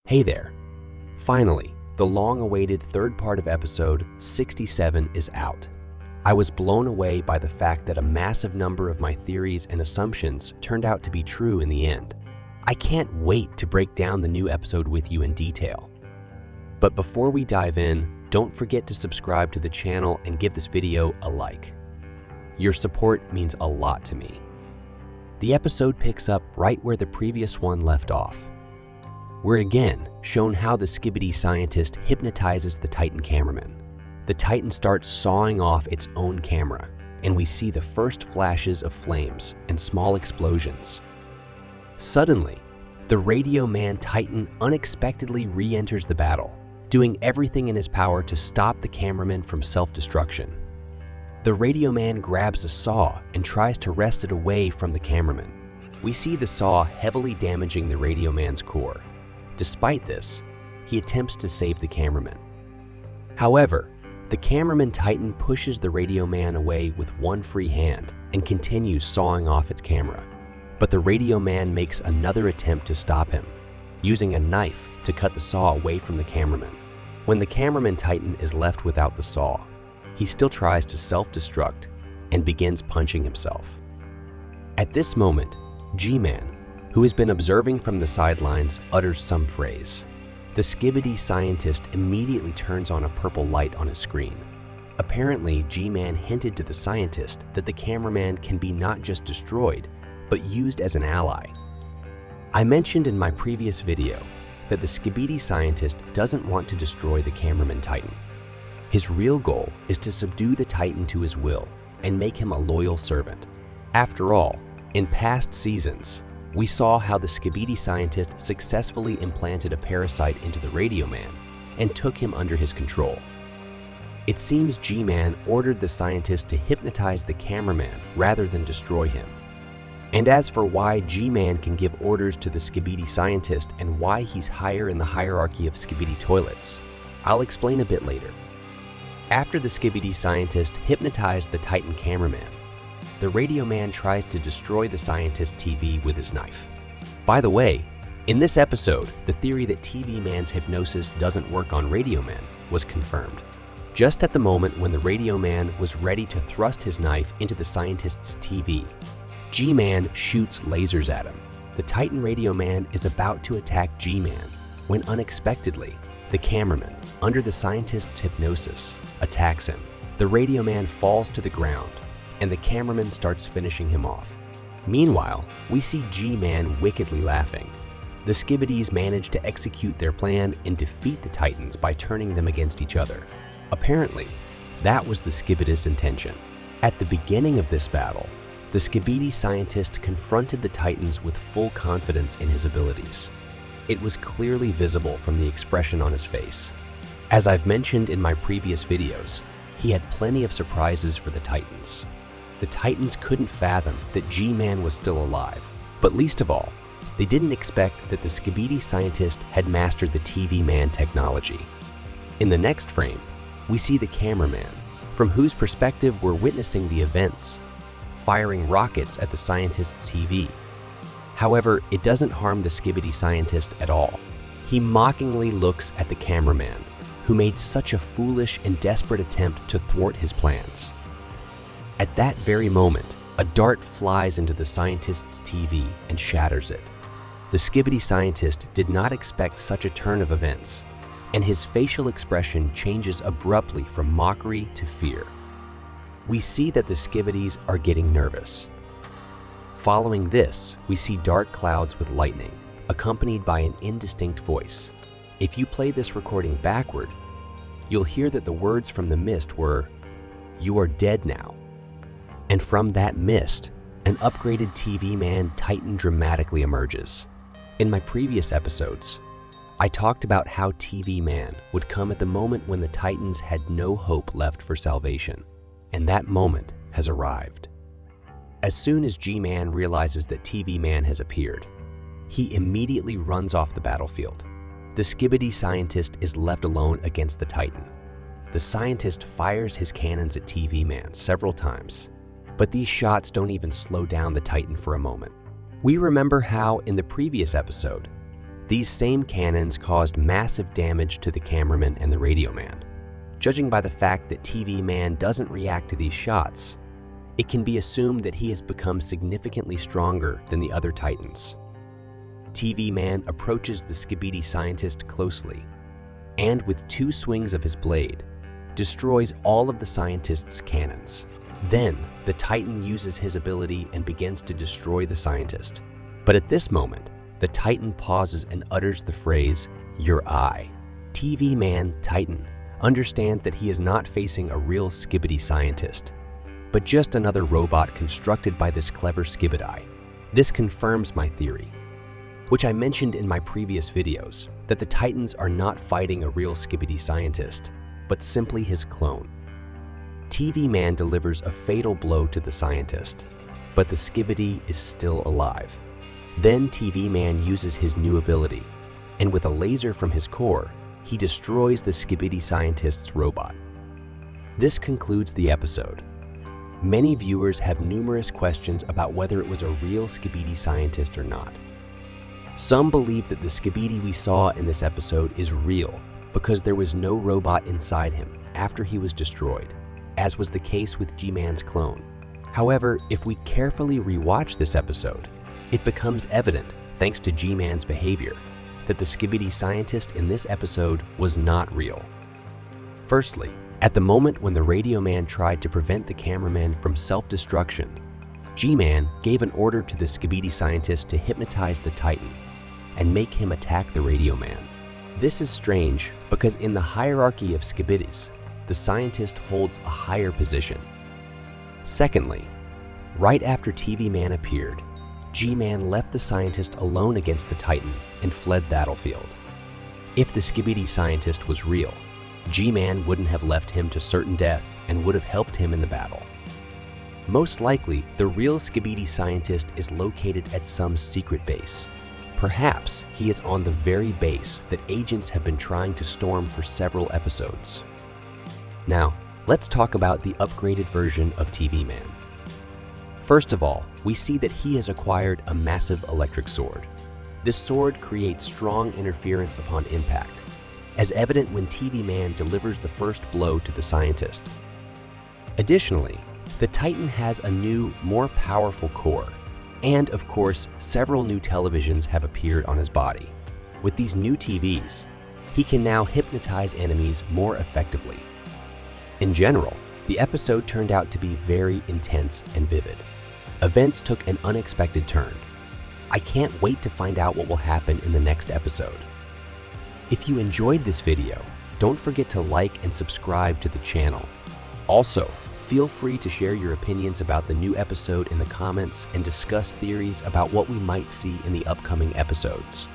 Hey there! Finally, the long-awaited third part of episode 67 is out. I was blown away by the fact that a massive number of my theories and assumptions turned out to be true in the end. I can't wait to break down the new episode with you in detail. But before we dive in, don't forget to subscribe to the channel and give this video a like. Your support means a lot to me. The episode picks up right where the previous one left off. We're again shown how the Skibidi scientist hypnotizes the Titan cameraman. The Titan starts sawing off its own camera, and we see the first flashes of flames and small explosions. Suddenly, the Radio Man Titan unexpectedly re-enters the battle, doing everything in his power to stop the cameraman from self-destruction. The Radio Man grabs a saw and tries to wrest it away from the cameraman. We see the saw heavily damaging the Radio Man's core. Despite this, he attempts to save the cameraman. However, the cameraman Titan pushes the Radio Man away with one free hand and continues sawing off its camera. But the Radio Man makes another attempt to stop him, using a knife to cut the saw away from the cameraman. When the cameraman Titan is left without the saw, he still tries to self-destruct and begins punching himself. At this moment, G-Man, who has been observing from the sidelines, utters some phrase. The Skibidi scientist immediately turns on a purple light on his screen. Apparently, G-Man hinted to the scientist that the cameraman can be not just destroyed, but used as an ally. I mentioned in my previous video that the Skibidi scientist doesn't want to destroy the cameraman Titan. His real goal is to subdue the Titan to his will and make him a loyal servant. After all, in past seasons, we saw how the Skibidi scientist successfully implanted a parasite into the Radio Man and took him under his control. It seems G-Man ordered the scientist to hypnotize the cameraman rather than destroy him. And as for why G-Man can give orders to the Skibidi scientist and why he's higher in the hierarchy of Skibidi toilets, I'll explain a bit later. After the Skibidi scientist hypnotized the Titan cameraman, the Radio Man tries to destroy the scientist's TV with his knife. By the way, in this episode, the theory that TV Man's hypnosis doesn't work on Radio Man was confirmed. Just at the moment when the Radio Man was ready to thrust his knife into the scientist's TV, G-Man shoots lasers at him. The Titan Radio Man is about to attack G-Man when unexpectedly, the cameraman, under the scientist's hypnosis, attacks him. The Radio Man falls to the ground, and the cameraman starts finishing him off. Meanwhile, we see G-Man wickedly laughing. The Skibidis manage to execute their plan and defeat the Titans by turning them against each other. Apparently, that was the Skibidis' intention. At the beginning of this battle, the Skibidi scientist confronted the Titans with full confidence in his abilities. It was clearly visible from the expression on his face. As I've mentioned in my previous videos, he had plenty of surprises for the Titans. The Titans couldn't fathom that G-Man was still alive, but least of all, they didn't expect that the Skibidi scientist had mastered the TV Man technology. In the next frame, we see the cameraman, from whose perspective we're witnessing the events, firing rockets at the scientist's TV. However, it doesn't harm the Skibidi scientist at all. He mockingly looks at the cameraman, who made such a foolish and desperate attempt to thwart his plans. At that very moment, a dart flies into the scientist's TV and shatters it. The Skibidi scientist did not expect such a turn of events, and his facial expression changes abruptly from mockery to fear. We see that the Skibidis are getting nervous. Following this, we see dark clouds with lightning, accompanied by an indistinct voice. If you play this recording backward, you'll hear that the words from the mist were, "You are dead now." And from that mist, an upgraded TV Man Titan dramatically emerges. In my previous episodes, I talked about how TV Man would come at the moment when the Titans had no hope left for salvation, and that moment has arrived. As soon as G-Man realizes that TV Man has appeared, he immediately runs off the battlefield. The Skibidi scientist is left alone against the Titan. The scientist fires his cannons at TV Man several times, but these shots don't even slow down the Titan for a moment. We remember how, in the previous episode, These same cannons caused massive damage to the cameraman and the radio man. Judging by the fact that TV Man doesn't react to these shots, it can be assumed that he has become significantly stronger than the other Titans. TV Man approaches the Skibidi scientist closely, and with 2 swings of his blade, destroys all of the scientist's cannons. Then, the Titan uses his ability and begins to destroy the scientist. But at this moment, the Titan pauses and utters the phrase, "Your eye." TV Man Titan understands that he is not facing a real Skibidi scientist, but just another robot constructed by this clever Skibidi. This confirms my theory, which I mentioned in my previous videos, that the Titans are not fighting a real Skibidi scientist, but simply his clone. TV Man delivers a fatal blow to the scientist, but the Skibidi is still alive. Then TV Man uses his new ability, and with a laser from his core, he destroys the Skibidi scientist's robot. This concludes the episode. Many viewers have numerous questions about whether it was a real Skibidi scientist or not. Some believe that the Skibidi we saw in this episode is real because there was no robot inside him after he was destroyed, as was the case with G-Man's clone. However, if we carefully rewatch this episode, it becomes evident, thanks to G-Man's behavior, that the Skibidi scientist in this episode was not real. Firstly, at the moment when the radio man tried to prevent the cameraman from self-destruction, G-Man gave an order to the Skibidi scientist to hypnotize the Titan and make him attack the radio man. This is strange because in the hierarchy of Skibidis, the scientist holds a higher position. Secondly, right after TV Man appeared, G-Man left the scientist alone against the Titan and fled the battlefield. If the Skibidi scientist was real, G-Man wouldn't have left him to certain death and would have helped him in the battle. Most likely, the real Skibidi scientist is located at some secret base. Perhaps he is on the very base that agents have been trying to storm for several episodes. Now, let's talk about the upgraded version of TV Man. First of all, we see that he has acquired a massive electric sword. This sword creates strong interference upon impact, as evident when TV Man delivers the first blow to the scientist. Additionally, the Titan has a new, more powerful core, and of course, several new televisions have appeared on his body. With these new TVs, he can now hypnotize enemies more effectively. In general, the episode turned out to be very intense and vivid. Events took an unexpected turn. I can't wait to find out what will happen in the next episode. If you enjoyed this video, don't forget to like and subscribe to the channel. Also, feel free to share your opinions about the new episode in the comments and discuss theories about what we might see in the upcoming episodes.